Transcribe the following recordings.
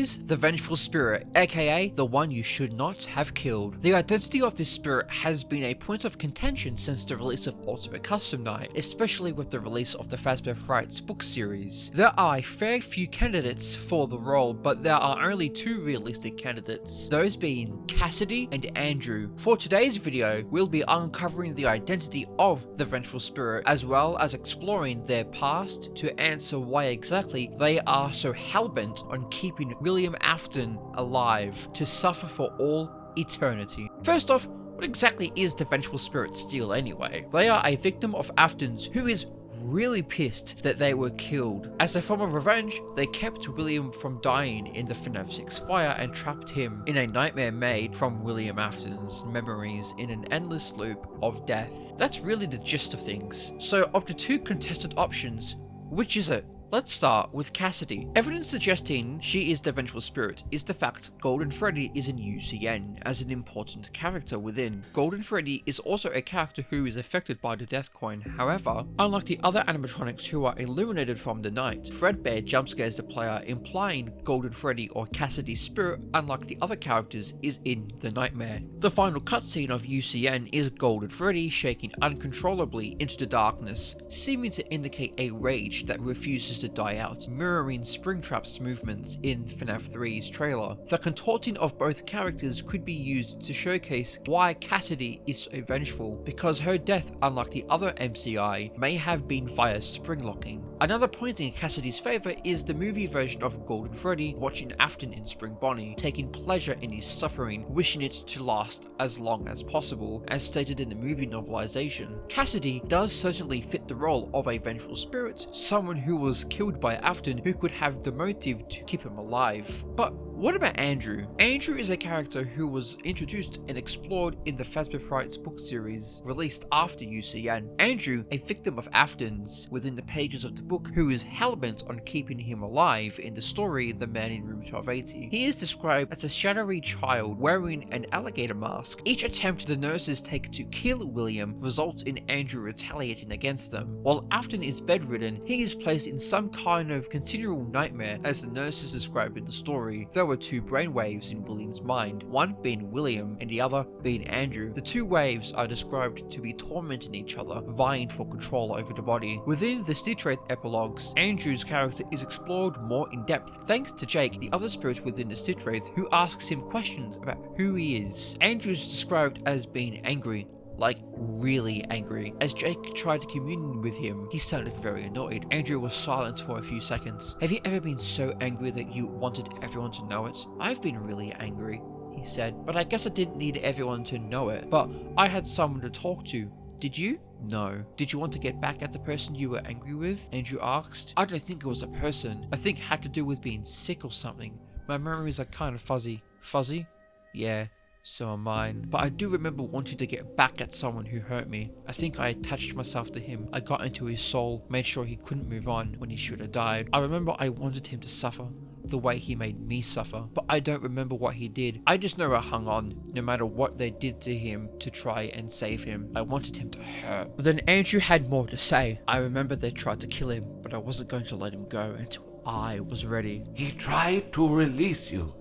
is the Vengeful Spirit, aka the one you should not have killed. The identity of this spirit has been a point of contention since the release of Ultimate Custom Night, especially with the release of the Fazbear Frights book series. There are a fair few candidates for the role, but there are only two realistic candidates, those being Cassidy and Andrew. For today's video, we'll be uncovering the identity of the Vengeful Spirit, as well as exploring their past to answer why exactly they are so hellbent on keeping William Afton alive to suffer for all eternity. First off, what exactly is the Vengeful Spirit's deal anyway? They are a victim of Afton's who is really pissed that they were killed. As a form of revenge, they kept William from dying in the FNAF 6 fire and trapped him in a nightmare made from William Afton's memories in an endless loop of death. That's really the gist of things. So of the two contested options, which is it? Let's start with Cassidy. Evidence suggesting she is the Vengeful Spirit is the fact Golden Freddy is in UCN as an important character within. Golden Freddy is also a character who is affected by the Death Coin. However, unlike the other animatronics who are illuminated from the night, Fredbear jumpscares the player, implying Golden Freddy or Cassidy's spirit, unlike the other characters, is in the nightmare. The final cutscene of UCN is Golden Freddy shaking uncontrollably into the darkness, seeming to indicate a rage that refuses to die out, mirroring Springtrap's movements in FNAF 3's trailer. The contorting of both characters could be used to showcase why Cassidy is so vengeful, because her death, unlike the other MCI, may have been via spring locking. Another point in Cassidy's favour is the movie version of Golden Freddy watching Afton in Spring Bonnie, taking pleasure in his suffering, wishing it to last as long as possible, as stated in the movie novelization. Cassidy does certainly fit the role of a vengeful spirit, someone who was killed by Afton who could have the motive to keep him alive. But what about Andrew? Andrew is a character who was introduced and explored in the Fazbear Frights book series released after UCN. Andrew, a victim of Afton's within the pages of the book, who is hellbent on keeping him alive in the story The Man in Room 1280. He is described as a shadowy child wearing an alligator mask. Each attempt the nurses take to kill William results in Andrew retaliating against them. While Afton is bedridden, he is placed in some kind of continual nightmare, as the nurses described in the story. There were two brainwaves in William's mind, one being William and the other being Andrew. The two waves are described to be tormenting each other, vying for control over the body. Within the Stitch Wraith epilogues, Andrew's character is explored more in depth, thanks to Jake, the other spirit within the Stitch Wraith, who asks him questions about who he is. Andrew is described as being angry, like really angry. As Jake tried to commune with him, he sounded very annoyed. Andrew was silent for a few seconds. Have you ever been so angry that you wanted everyone to know it? I've been really angry, he said, but I guess I didn't need everyone to know it. But I had someone to talk to. Did you? No. Did you want to get back at the person you were angry with? Andrew asked. I don't think it was a person. I think it had to do with being sick or something. My memories are kind of fuzzy. Fuzzy? Yeah. So are mine. But I do remember wanting to get back at someone who hurt me. I think I attached myself to him. I got into his soul, made sure he couldn't move on when he should have died. I remember I wanted him to suffer the way he made me suffer, but I don't remember what he did. I just know I hung on, no matter what they did to him to try and save him. I wanted him to hurt. But then Andrew had more to say. I remember they tried to kill him, but I wasn't going to let him go until I was ready. He tried to release you.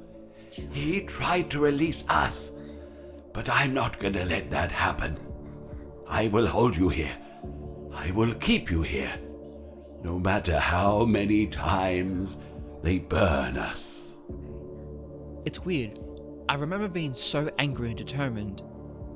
He tried to release us. But I'm not gonna let that happen. I will hold you here. I will keep you here. No matter how many times they burn us. It's weird. I remember being so angry and determined,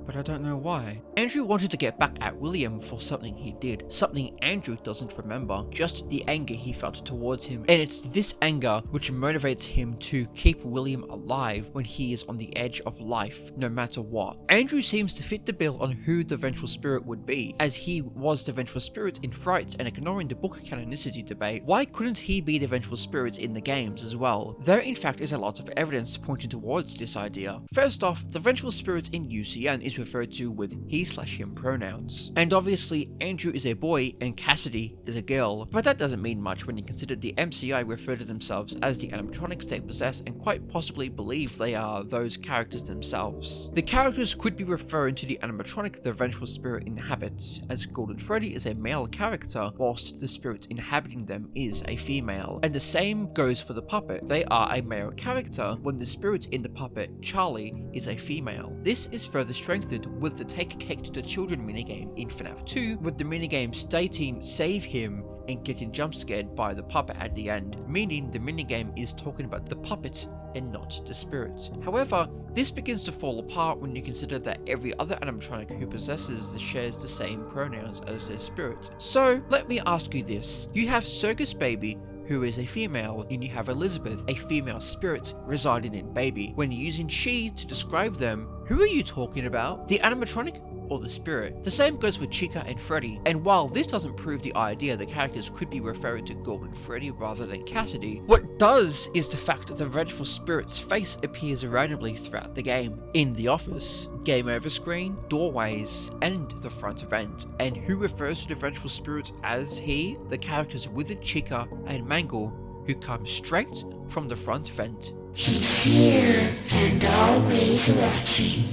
but I don't know why. Andrew wanted to get back at William for something he did, something Andrew doesn't remember, just the anger he felt towards him. And it's this anger which motivates him to keep William alive when he is on the edge of life, no matter what. Andrew seems to fit the bill on who the Vengeful Spirit would be, as he was the Vengeful Spirit in Fright, and ignoring the book canonicity debate, why couldn't he be the Vengeful Spirit in the games as well? There in fact is a lot of evidence pointing towards this idea. First off, the Vengeful Spirit in UCN is is referred to with he/him pronouns. And obviously, Andrew is a boy and Cassidy is a girl, but that doesn't mean much when you consider the MCI refer to themselves as the animatronics they possess and quite possibly believe they are those characters themselves. The characters could be referring to the animatronic the vengeful spirit inhabits, as Golden Freddy is a male character, whilst the spirit inhabiting them is a female. And the same goes for the puppet. They are a male character when the spirit in the puppet, Charlie, is a female. This is further strengthened with the Take Cake to the Children minigame in FNAF 2, with the minigame stating save him and getting jump scared by the puppet at the end, meaning the minigame is talking about the puppet and not the spirit. However, this begins to fall apart when you consider that every other animatronic who possesses shares the same pronouns as their spirit. So let me ask you this. You have Circus Baby, who is a female, and you have Elizabeth, a female spirit residing in Baby. When using she to describe them, who are you talking about? The animatronic or the spirit? The same goes for Chica and Freddy, and while this doesn't prove the idea the characters could be referring to Golden Freddy rather than Cassidy, what does is the fact that the vengeful spirit's face appears randomly throughout the game. In the office, game over screen, doorways, and the front vent. And who refers to the vengeful spirit as he? The characters Withered Chica and Mangle, who come straight from the front vent. He's here and always watching.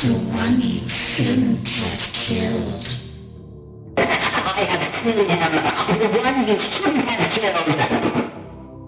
The one you shouldn't have killed. I have seen him. The one you shouldn't have killed.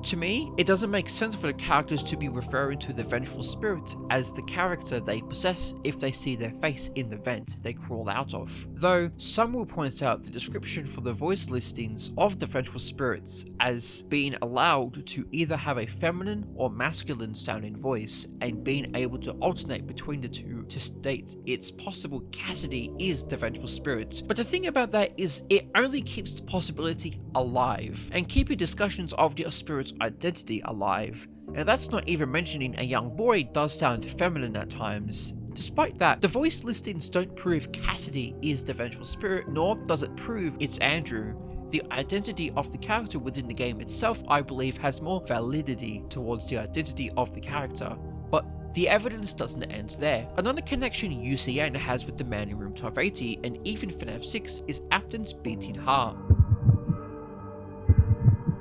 To me, it doesn't make sense for the characters to be referring to the vengeful spirit as the character they possess if they see their face in the vent they crawl out of. Though, some will point out the description for the voice listings of the vengeful spirits as being allowed to either have a feminine or masculine sounding voice, and being able to alternate between the two to state it's possible Cassidy is the vengeful spirit. But the thing about that is it only keeps the possibility alive, and keeping discussions of the spirit's identity alive. And that's not even mentioning a young boy does sound feminine at times. Despite that, the voice listings don't prove Cassidy is the vengeful spirit, nor does it prove it's Andrew. The identity of the character within the game itself, I believe, has more validity towards the identity of the character. But the evidence doesn't end there. Another connection UCN has with the Man in Room 1280 and even FNAF 6 is Afton's beating heart.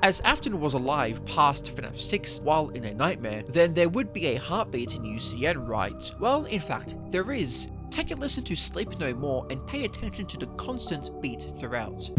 As Afton was alive past FNAF 6 while in a nightmare, then there would be a heartbeat in UCN, right? Well, in fact, there is. Take a listen to Sleep No More and pay attention to the constant beat throughout.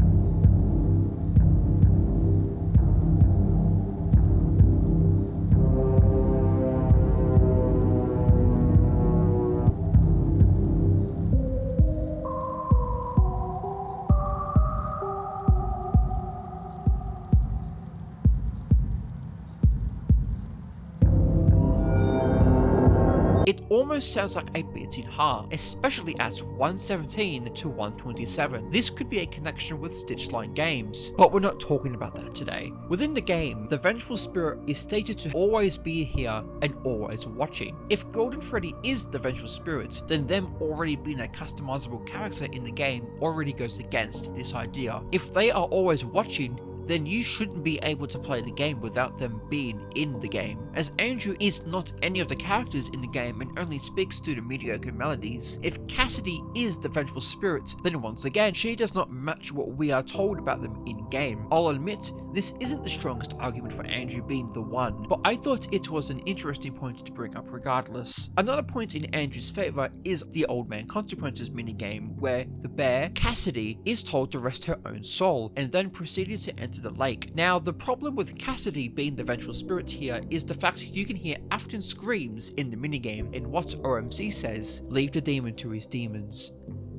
It almost sounds like a beating heart, especially at 117 to 127. This could be a connection with Stitchline Games, but we're not talking about that today. Within the game, the vengeful spirit is stated to always be here and always watching. If Golden Freddy is the vengeful spirit, then them already being a customizable character in the game already goes against this idea. If they are always watching, then you shouldn't be able to play the game without them being in the game, as Andrew is not any of the characters in the game and only speaks through the mediocre melodies. If Cassidy is the vengeful spirit, then once again, she does not match what we are told about them in-game. I'll admit, this isn't the strongest argument for Andrew being the one, but I thought it was an interesting point to bring up regardless. Another point in Andrew's favour is the Old Man Consequences minigame, where the bear, Cassidy, is told to rest her own soul, and then proceeded to enter the lake. Now, the problem with Cassidy being the vengeful spirit here is the fact you can hear Afton screams in the minigame in what OMC says, leave the demon to his demons,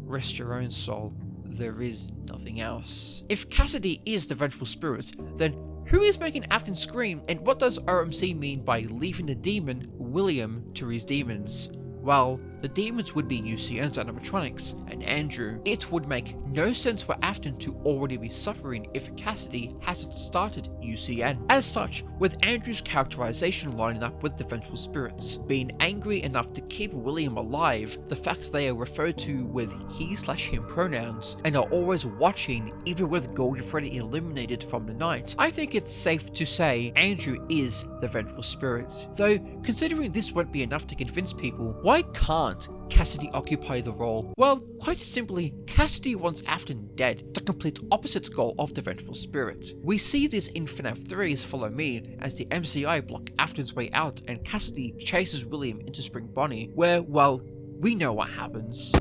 rest your own soul, there is nothing else. If Cassidy is the vengeful spirit, then who is making Afton scream, and what does OMC mean by leaving the demon, William, to his demons? Well, the demons would be UCN's animatronics and Andrew. It would make no sense for Afton to already be suffering if Cassidy hasn't started UCN. As such, with Andrew's characterization lining up with the vengeful spirits, being angry enough to keep William alive, the fact they are referred to with he/him pronouns, and are always watching even with Golden Freddy eliminated from the night, I think it's safe to say Andrew is the vengeful spirit. Though, considering this won't be enough to convince people, why Why can't Cassidy occupy the role? Well, quite simply, Cassidy wants Afton dead, the complete opposite goal of the Vengeful Spirit. We see this in FNAF 3's Follow Me, as the MCI block Afton's way out and Cassidy chases William into Spring Bonnie, where, well, we know what happens.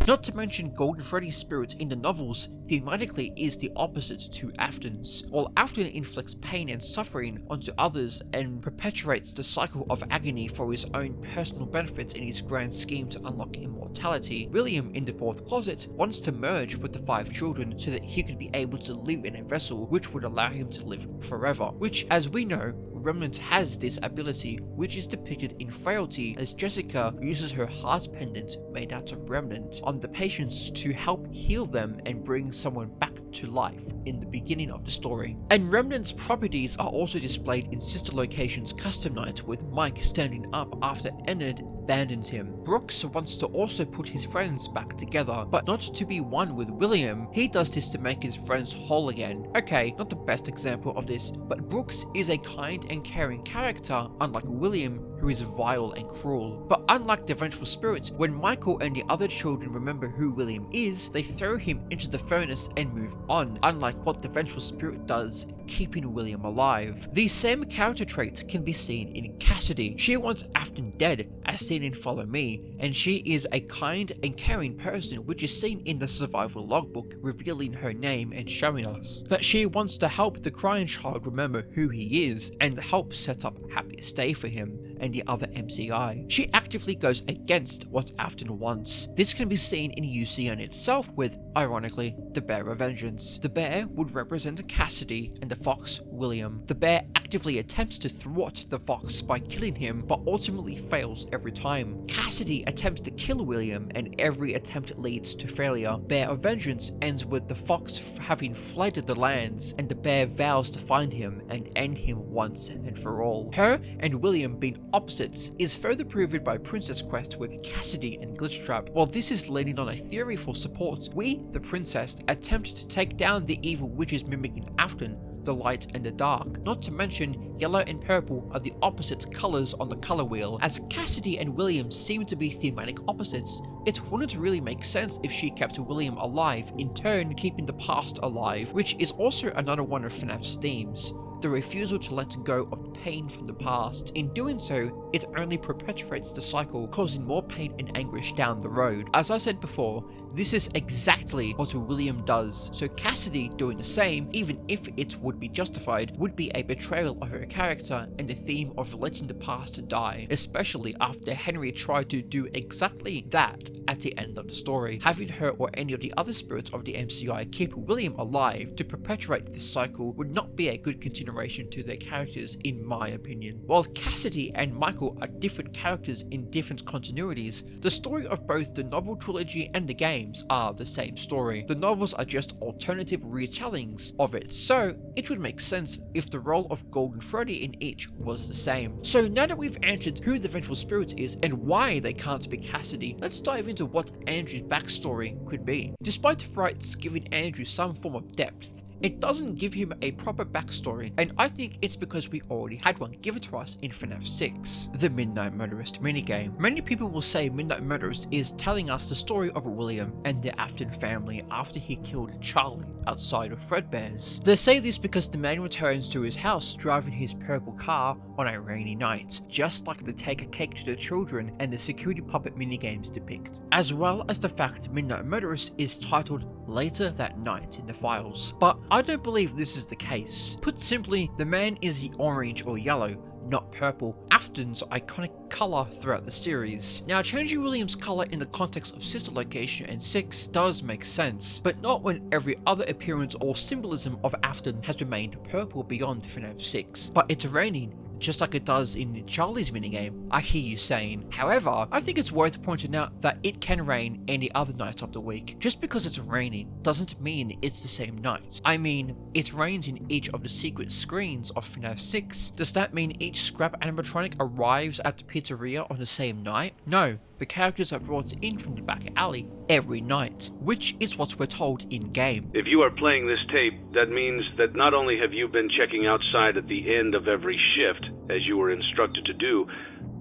Not to mention Golden Freddy's spirit in the novels thematically is the opposite to Afton's. While Afton inflicts pain and suffering onto others and perpetuates the cycle of agony for his own personal benefit in his grand scheme to unlock immortality, William in the Fourth Closet wants to merge with the 5 children so that he could be able to live in a vessel which would allow him to live forever, which, as we know, Remnant has this ability, which is depicted in Frailty as Jessica uses her heart pendant made out of Remnant on the patients to help heal them and bring someone back to life in the beginning of the story. And Remnant's properties are also displayed in Sister Location's custom night, with Mike standing up after Ennard abandons him. Brooks wants to also put his friends back together, but not to be one with William. He does this to make his friends whole again. Okay, not the best example of this, but Brooks is a kind and caring character, unlike William, who is vile and cruel. But unlike the Vengeful Spirit, when Michael and the other children remember who William is, they throw him into the furnace and move on, unlike what the Vengeful Spirit does, keeping William alive. These same character traits can be seen in Cassidy. She wants Afton dead, as seen in Follow Me, and she is a kind and caring person, which is seen in the survival logbook, revealing her name and showing us that she wants to help the crying child remember who he is and help set up a happier stay for him and the other MCI. She actively goes against what Afton wants. This can be seen in UCN itself with, ironically, the Bear of Vengeance. The bear would represent Cassidy and the fox, William. The bear actively attempts to thwart the fox by killing him, but ultimately fails every time. Cassidy attempts to kill William, and every attempt leads to failure. Bear of Vengeance ends with the fox having fled the lands, and the bear vows to find him and end him once and for all. Her and William being opposites is further proven by Princess Quest with Cassidy and Glitchtrap. While this is leaning on a theory for support, we, the princess, attempt to take down the evil witches mimicking Afton, the light and the dark. Not to mention, yellow and purple are the opposite colors on the color wheel. As Cassidy and William seem to be thematic opposites, it wouldn't really make sense if she kept William alive, in turn keeping the past alive, which is also another one of FNAF's themes. The refusal to let go of the pain from the past. In doing so, it only perpetuates the cycle, causing more pain and anguish down the road. As I said before, this is exactly what William does, so Cassidy doing the same, even if it would be justified, would be a betrayal of her character and the theme of letting the past die, especially after Henry tried to do exactly that at the end of the story. Having her or any of the other spirits of the MCI keep William alive to perpetuate this cycle would not be a good continuation to their characters, in my opinion. While Cassidy and Michael are different characters in different continuities, the story of both the novel trilogy and the games are the same story. The novels are just alternative retellings of it, so it would make sense if the role of Golden Freddy in each was the same. So now that we've answered who the Vengeful Spirit is and why they can't be Cassidy, let's dive into what Andrew's backstory could be. Despite Frights giving Andrew some form of depth, it doesn't give him a proper backstory, and I think it's because we already had one given to us in FNAF 6, the Midnight Motorist minigame. Many people will say Midnight Motorist is telling us the story of William and the Afton family after he killed Charlie outside of Fredbear's. They say this because the man returns to his house driving his purple car on a rainy night, just like the Take a Cake to the Children and the Security Puppet minigames depict, as well as the fact Midnight Motorist is titled later that night in the files. But I don't believe this is the case. Put simply, the man is the orange or yellow, not purple, Afton's iconic colour throughout the series. Now, changing William's colour in the context of Sister Location and 6 does make sense, but not when every other appearance or symbolism of Afton has remained purple beyond FNAF 6. But it's raining, just like it does in Charlie's minigame, I hear you saying. However, I think it's worth pointing out that it can rain any other night of the week. Just because it's raining doesn't mean it's the same night. I mean, it rains in each of the secret screens of FNAF 6. Does that mean each scrap animatronic arrives at the pizzeria on the same night? No. the characters are brought in from the back alley every night, which is what we're told in-game. If you are playing this tape, that means that not only have you been checking outside at the end of every shift, as you were instructed to do,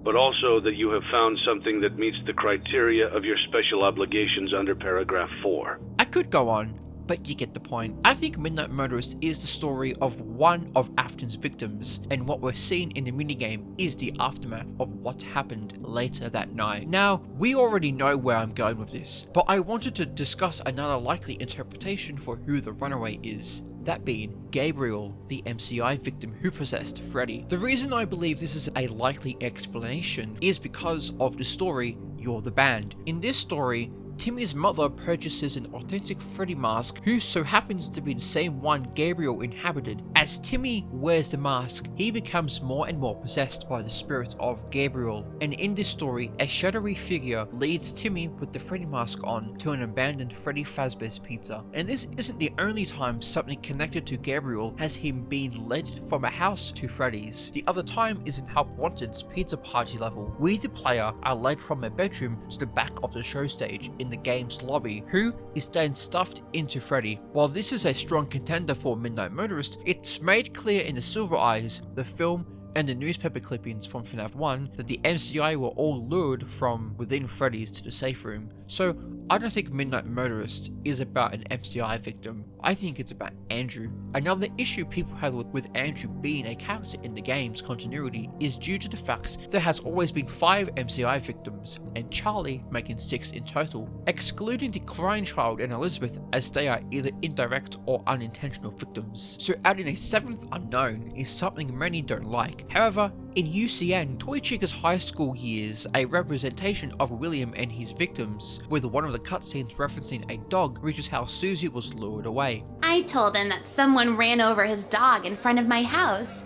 but also that you have found something that meets the criteria of your special obligations under paragraph 4. I could go on, but you get the point. I think Midnight Murderous is the story of one of Afton's victims, and what we're seeing in the minigame is the aftermath of what happened later that night. Now, we already know where I'm going with this, but I wanted to discuss another likely interpretation for who the runaway is. That being Gabriel, the MCI victim who possessed Freddy. The reason I believe this is a likely explanation is because of the story You're the Band. In this story, Timmy's mother purchases an authentic Freddy mask who so happens to be the same one Gabriel inhabited. As Timmy wears the mask, he becomes more and more possessed by the spirit of Gabriel, and in this story, a shadowy figure leads Timmy with the Freddy mask on to an abandoned Freddy Fazbear's Pizza. And this isn't the only time something connected to Gabriel has him being led from a house to Freddy's. The other time is in Help Wanted's pizza party level. We, the player, are led from a bedroom to the back of the show stage in the game's lobby, who is then stuffed into Freddy. While this is a strong contender for Midnight Murderous, it's made clear in the Silver Eyes, the film, and the newspaper clippings from FNAF 1 that the MCI were all lured from within Freddy's to the safe room. So I don't think Midnight Murderous is about an MCI victim. I think it's about Andrew. Another issue people have with Andrew being a character in the game's continuity is due to the fact there has always been 5 MCI victims, and Charlie making 6 in total, excluding the crying child and Elizabeth as they are either indirect or unintentional victims. So adding a 7th unknown is something many don't like. However, in UCN, Toy Chica's high school years, a representation of William and his victims, with one of the cutscenes referencing a dog, which is how Susie was lured away. I told him that someone ran over his dog in front of my house.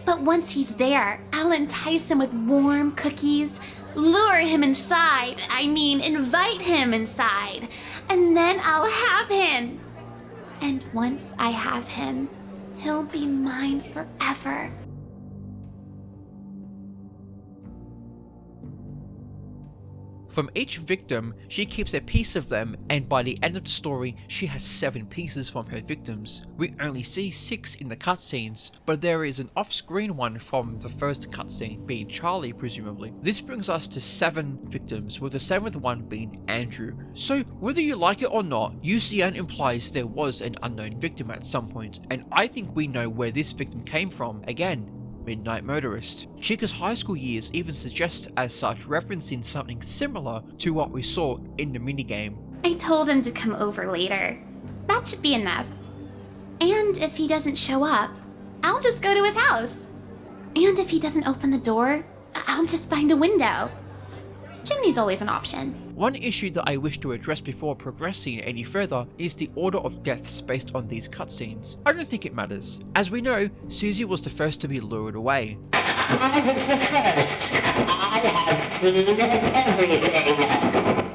But once he's there, I'll entice him with warm cookies, lure him inside, invite him inside, and then I'll have him. And once I have him, he'll be mine forever. From each victim, she keeps a piece of them, and by the end of the story, she has 7 pieces from her victims. We only see 6 in the cutscenes, but there is an off-screen one from the first cutscene, being Charlie presumably. This brings us to 7 victims, with the 7th one being Andrew. So whether you like it or not, UCN implies there was an unknown victim at some point, and I think we know where this victim came from. Again, Midnight Murderous. Chica's high school years even suggest as such, referencing something similar to what we saw in the minigame. I told him to come over later. That should be enough. And if he doesn't show up, I'll just go to his house. And if he doesn't open the door, I'll just find a window. Chimney's always an option. One issue that I wish to address before progressing any further is the order of deaths based on these cutscenes. I don't think it matters. As we know, Susie was the first to be lured away. I was the first. I have seen everything.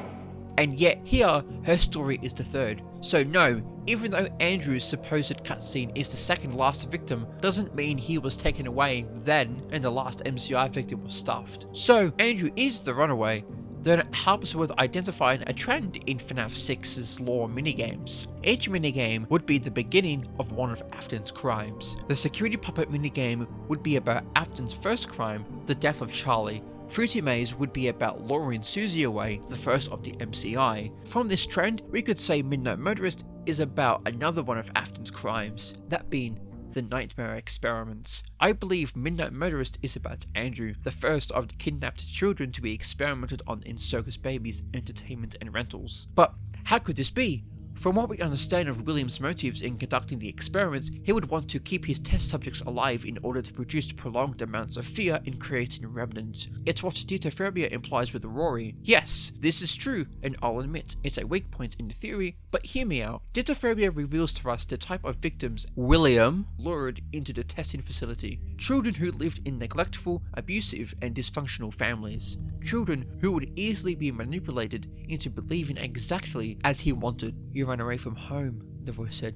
And yet here, her story is the third. So no, even though Andrew's supposed cutscene is the second last victim, doesn't mean he was taken away then and the last MCI victim was stuffed. So Andrew is the runaway, then it helps with identifying a trend in FNAF 6's lore minigames. Each minigame would be the beginning of one of Afton's crimes. The security puppet minigame would be about Afton's first crime, the death of Charlie. Fruity Maze would be about luring Susie away, the first of the MCI. From this trend, we could say Midnight Murderous is about another one of Afton's crimes, that being the Nightmare Experiments. I believe Midnight Murderous is about Andrew, the first of the kidnapped children to be experimented on in Circus Baby's entertainment and rentals. But how could this be? From what we understand of William's motives in conducting the experiments, he would want to keep his test subjects alive in order to produce prolonged amounts of fear in creating remnants. It's what Ditophobia implies with Rory. Yes, this is true, and I'll admit it's a weak point in the theory, but hear me out. Ditophobia reveals to us the type of victims William lured into the testing facility. Children who lived in neglectful, abusive, and dysfunctional families. Children who would easily be manipulated into believing exactly as he wanted. You ran away from home, the voice said.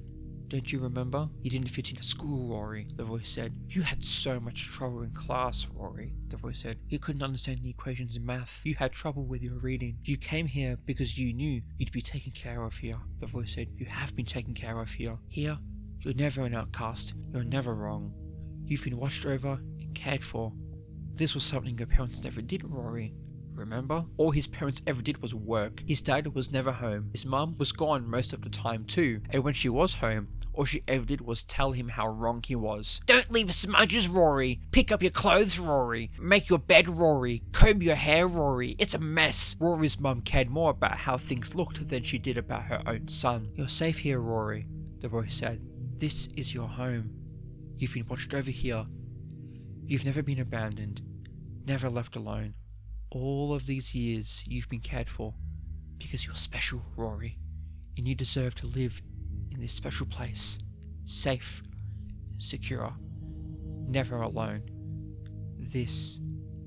Don't you remember? You didn't fit into school, Rory, the voice said. You had so much trouble in class, Rory, the voice said. You couldn't understand the equations in math. You had trouble with your reading. You came here because you knew you'd be taken care of here, the voice said. You have been taken care of here. Here, you're never an outcast. You're never wrong. You've been watched over and cared for. This was something your parents never did, Rory. Remember? All his parents ever did was work. His dad was never home. His mum was gone most of the time too, and when she was home, all she ever did was tell him how wrong he was. Don't leave smudges, Rory. Pick up your clothes, Rory. Make your bed, Rory. Comb your hair, Rory. It's a mess. Rory's mum cared more about how things looked than she did about her own son. You're safe here, Rory, the voice said. This is your home. You've been watched over here. You've never been abandoned. Never left alone. All of these years you've been cared for because you're special, Rory, and you deserve to live in this special place, safe, secure, never alone. This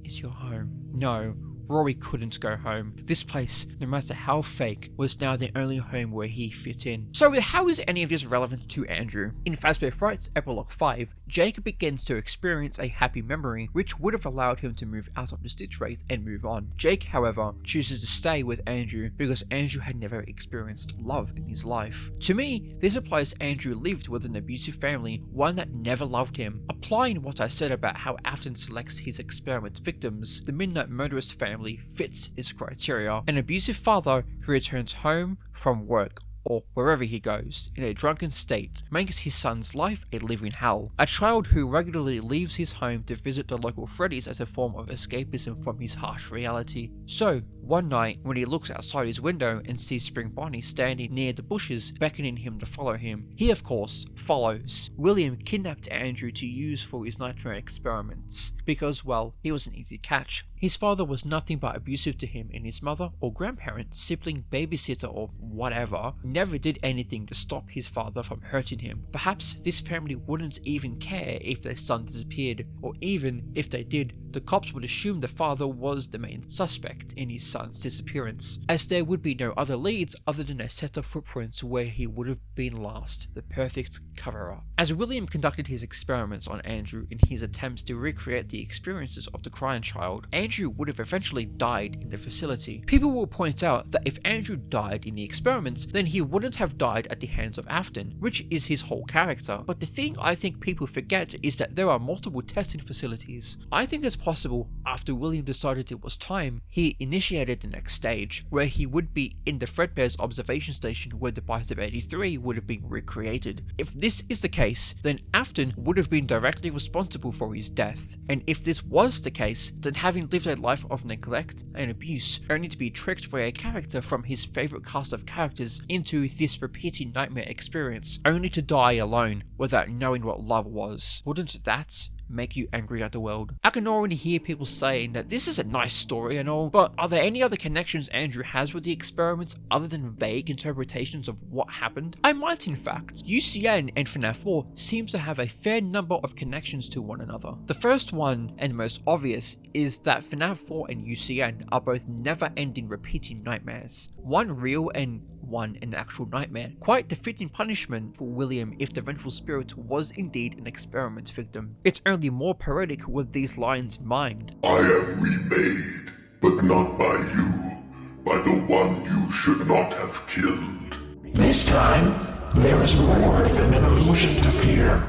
is your home. No, Rory couldn't go home. This place, no matter how fake, was now the only home where he fit in. So how is any of this relevant to Andrew? In Fazbear Frights Epilogue 5, Jake begins to experience a happy memory which would have allowed him to move out of the Stitch Wraith and move on. Jake, however, chooses to stay with Andrew because Andrew had never experienced love in his life. To me, this implies Andrew lived with an abusive family, one that never loved him. Applying what I said about how Afton selects his experiment victims, the Midnight Murderist family fits this criteria. An abusive father who returns home from work or wherever he goes, in a drunken state, makes his son's life a living hell. A child who regularly leaves his home to visit the local Freddy's as a form of escapism from his harsh reality. So, one night, when he looks outside his window and sees Spring Bonnie standing near the bushes, beckoning him to follow him, he of course follows. William kidnapped Andrew to use for his nightmare experiments, because, well, he was an easy catch. His father was nothing but abusive to him, and his mother or grandparent, sibling, babysitter, or whatever, never did anything to stop his father from hurting him. Perhaps this family wouldn't even care if their son disappeared, or even if they did, the cops would assume the father was the main suspect in his son's disappearance, as there would be no other leads other than a set of footprints where he would have been last, the perfect cover-up. As William conducted his experiments on Andrew in his attempts to recreate the experiences of the crying child, Andrew would have eventually died in the facility. People will point out that if Andrew died in the experiments, then he wouldn't have died at the hands of Afton, which is his whole character. But the thing I think people forget is that there are multiple testing facilities. I think it's possible after William decided it was time, he initiated the next stage, where he would be in the Fredbear's observation station where the Bite of 83 would have been recreated. If this is the case, then Afton would have been directly responsible for his death. And if this was the case, then having lived a life of neglect and abuse, only to be tricked by a character from his favourite cast of characters into this repeating nightmare experience, only to die alone without knowing what love was, wouldn't that make you angry at the world? I can already hear people saying that this is a nice story and all, but are there any other connections Andrew has with the experiments other than vague interpretations of what happened? I might in fact. UCN and FNAF 4 seems to have a fair number of connections to one another. The first one, and most obvious, is that FNAF 4 and UCN are both never-ending repeating nightmares. One real and one an actual nightmare. Quite the fitting punishment for William if the vengeful spirit was indeed an experiment victim. It's only more poetic with these lines in mind. I am remade, but not by you, by the one you should not have killed. This time, there is more than an illusion to fear.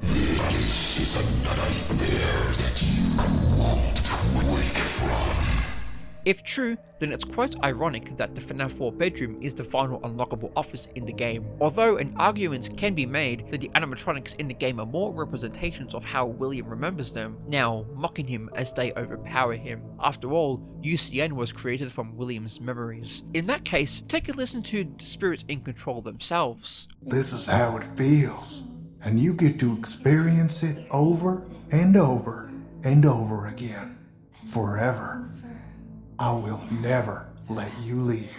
This is a nightmare that you won't wake from. If true, then it's quite ironic that the FNAF 4 bedroom is the final unlockable office in the game, although an argument can be made that the animatronics in the game are more representations of how William remembers them, now mocking him as they overpower him. After all, UCN was created from William's memories. In that case, take a listen to the spirits in control themselves. This is how it feels, and you get to experience it over and over and over again, forever. I will never let you leave.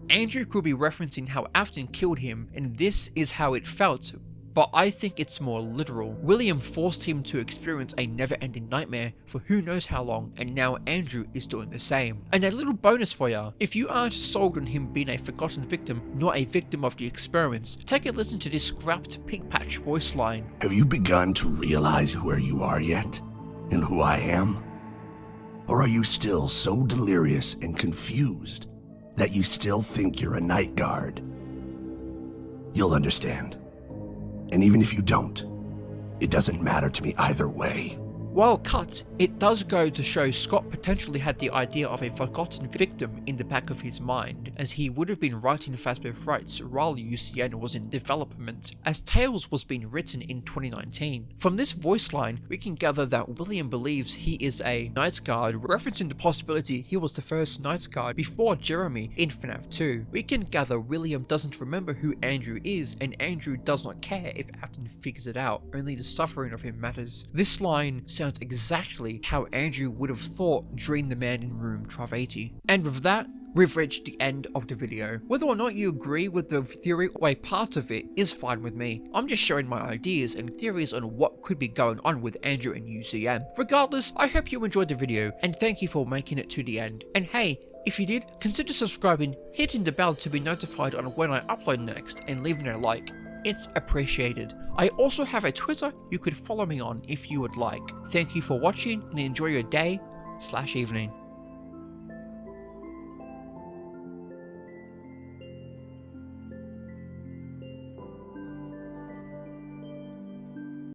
Andrew could be referencing how Afton killed him, and this is how it felt but I think it's more literal. William forced him to experience a never-ending nightmare for who knows how long, and now Andrew is doing the same. And a little bonus for ya, if you aren't sold on him being a forgotten victim, not a victim of the experiments, take a listen to this scrapped pig patch voice line. Have you begun to realize where you are yet, and who I am? Or are you still so delirious and confused that you still think you're a night guard? You'll understand. And even if you don't, it doesn't matter to me either way. While cut, it does go to show Scott potentially had the idea of a forgotten victim in the back of his mind, as he would have been writing Fazbear Frights while UCN was in development, as Tales was being written in 2019. From this voice line, we can gather that William believes he is a Night Guard, referencing the possibility he was the first Night Guard before Jeremy in FNAF 2. We can gather William doesn't remember who Andrew is, and Andrew does not care if Afton figures it out, only the suffering of him matters. This line sounds exactly how Andrew would have thought during the man in room 1280. And with that, we've reached the end of the video. Whether or not you agree with the theory or a part of it is fine with me. I'm just sharing my ideas and theories on what could be going on with Andrew and UCN. Regardless, I hope you enjoyed the video, and thank you for making it to the end. And hey, if you did, consider subscribing, hitting the bell to be notified on when I upload next, and leaving a like. It's appreciated. I also have a Twitter you could follow me on if you would like. Thank you for watching, and enjoy your day/evening.